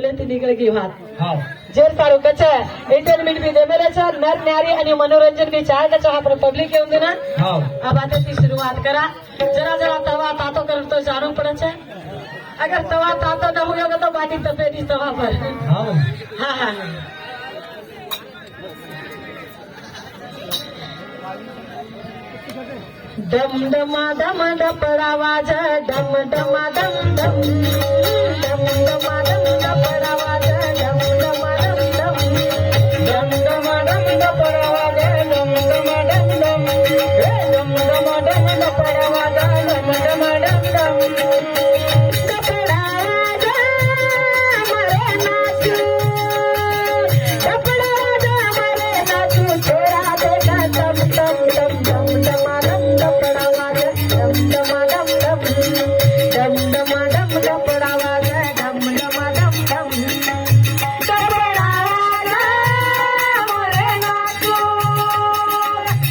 भले ती निकल की बात हाँ जेर तारू कच्चा एंटरटेनमेंट भी दे मेरे चार नर न्यारी आणि मनोरंजन भी चाहे का चाह पर पब्लिक के ना हाँ अब आते की शुरुआत करा जरा जरा तवा तातो कर तो जानो पड़े छे अगर तवा तातो न होगा तो बाटी तपेदी तवा पर हाँ हाँ हाँ डम डमा डम डपड़ा वाजा डम डमा डम डम डम डमा डम डपड़ा वाजा डम डमा डम डम डम डमा डम डपड़ा वाजा डम डमा डम डम डम डमा डम डपड़ा वाजा डम डमा डम डम डपड़ा वाजा मरे नाचू डपड़ा वाजा मरे नाचू छोरा देखा डम डम डम डम डमा डम डपड़ा वाजा डम डमा डम डम डम डमा डम डपड़ा वाजा डम डमा डम डम डपड़ा वाजा मरे नाचू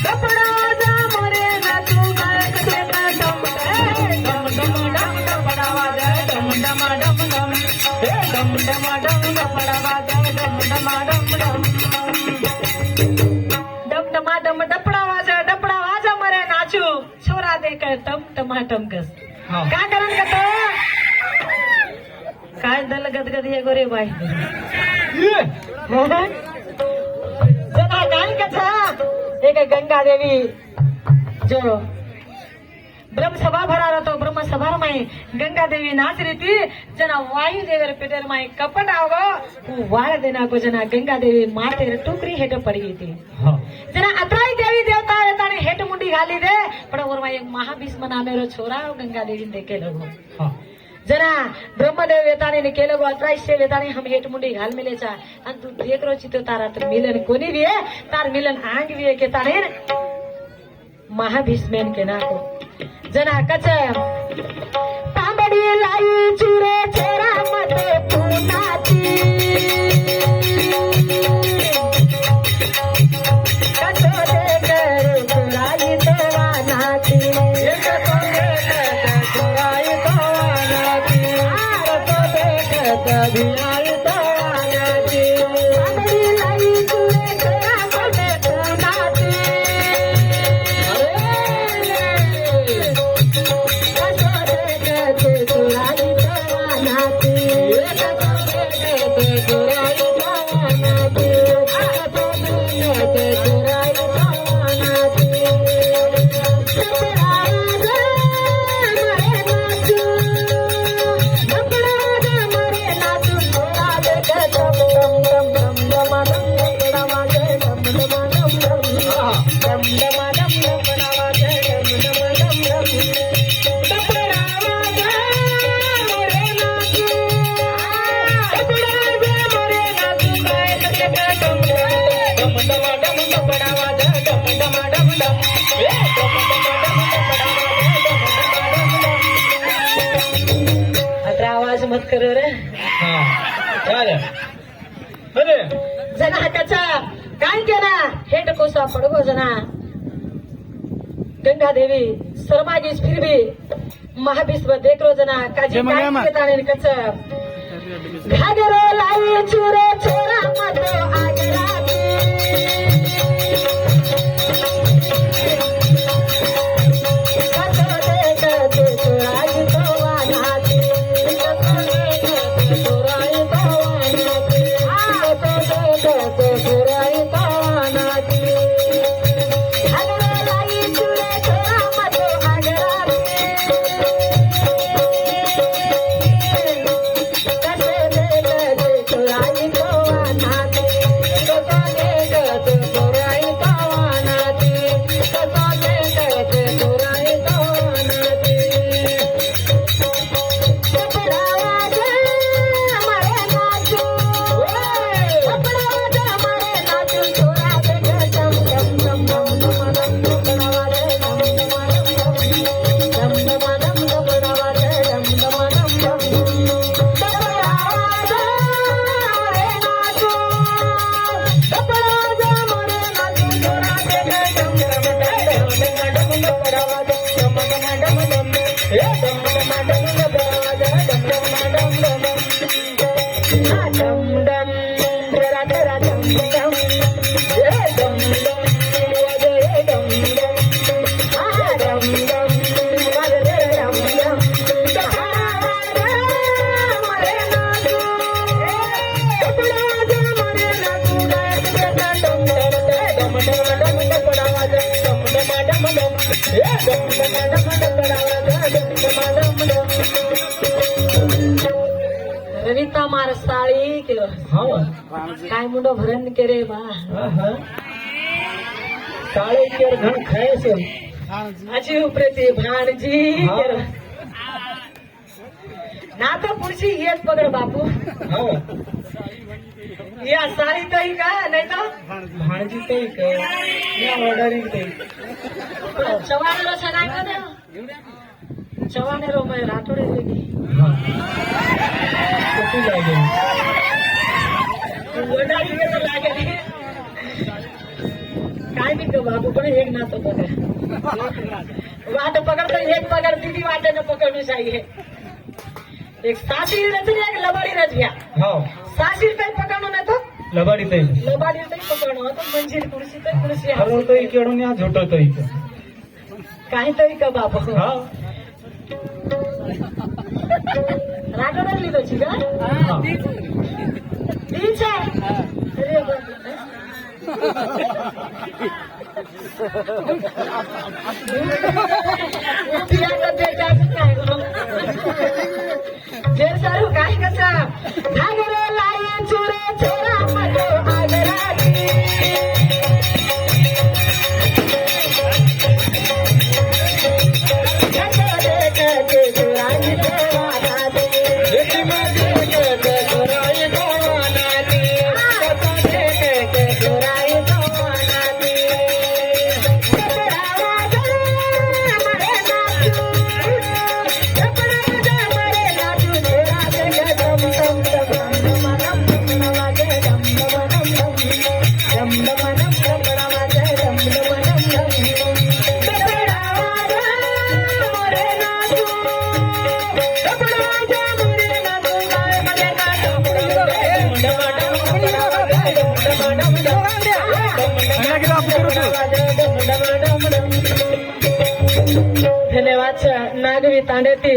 डपड़ा वाजा मरे नाचू गायक देखा डम डम डम डम डपड़ा वाजा डम डमा डम डम डम डमा डम डपड़ा वाजा डम डमा डम डम डम डमा डम डपड़ा वाजा मरे नाचू छोरा देकर टम टमाटम कस हाँ काय करण का तो काय दल गदगद हे गोरे बाई जना काय कथा एक गंगा देवी जो ब्रह्म सभा भरा रहतो ब्रह्म सभा में गंगा देवी नाच रही थी जना वायु देवर पेटर में कपट आवगो वाळ देना को जना गंगा देवी माते टुकरी हेट पड़ी गई थी हाँ जना अत्राई देवी देवता येताने हेट मुंडी घाली दे पण ओरमा एक महाभीष्म नामेरो छोरा गंगा देवी देखे लगो हाँ जना ब्रह्मदेव येताने ने केलो अत्राई से येताने हम हेट मुंडी घाल मिले चा अन तू देखरो चितो तारा तर मिलन कोनी भी है तार मिलन आंग भी है के ताने महाभीष्मेन के नाको जना कच तांबडी लाई चुरे छोरा मते पुनाची कचो दे कर चुराई तो वानाची कचो दे कर चुराई तो वानाची कचो दे कर भिलाई तो वानाची तांबडी लाई चुरे छोरा मते पुनाची आवाज मत करो रे हाँ चाले अरे जना कचा काय केला हेट कोसा पडगो जना गंगा देवी शर्माजी फिर भी महाविश्व देख रो जना काजी काय के ताने कच घागरो लाई चुरे छोरा मतो आगरा रविता मार साळी के हा काय मुंडो भरण के रे बा हा काळे केर घण खायचे अशी उपरेती भाणजी हा. केर ना तो पुढची येत पकड बापू हा या साळी तरी का नाही तर भाणजी ते का या ऑर्डरिंग ते चव्हाण सणाय का ना चव्हाण रो मैं राठोडे लेगी हा किती लागेल वडाली के तर लागे काय बी ग बाबू पण एक ना तो पकड वाट पकड तर एक पकड दीदी वाटेनं पकडू चाहिए एक सासी रच एक लबाडी रच घ्या हा सासी काही पकडणं नाही तो लबाडी ते लबाडी तरी पकडणं तर मंजिल कुर्सी तर कुर्सी हरवतो इकडून या झोटवतो इकडं काहीतरी का बाबू हा राठोडा लिहिलं का हा तीच आहे अरे बापरे. उठिया तर ते जास्त काय गं? जे सारू काय कसं घागरे लाई चुरे चोरा मध्ये आगराची धन्यवाद नागवी तांडेती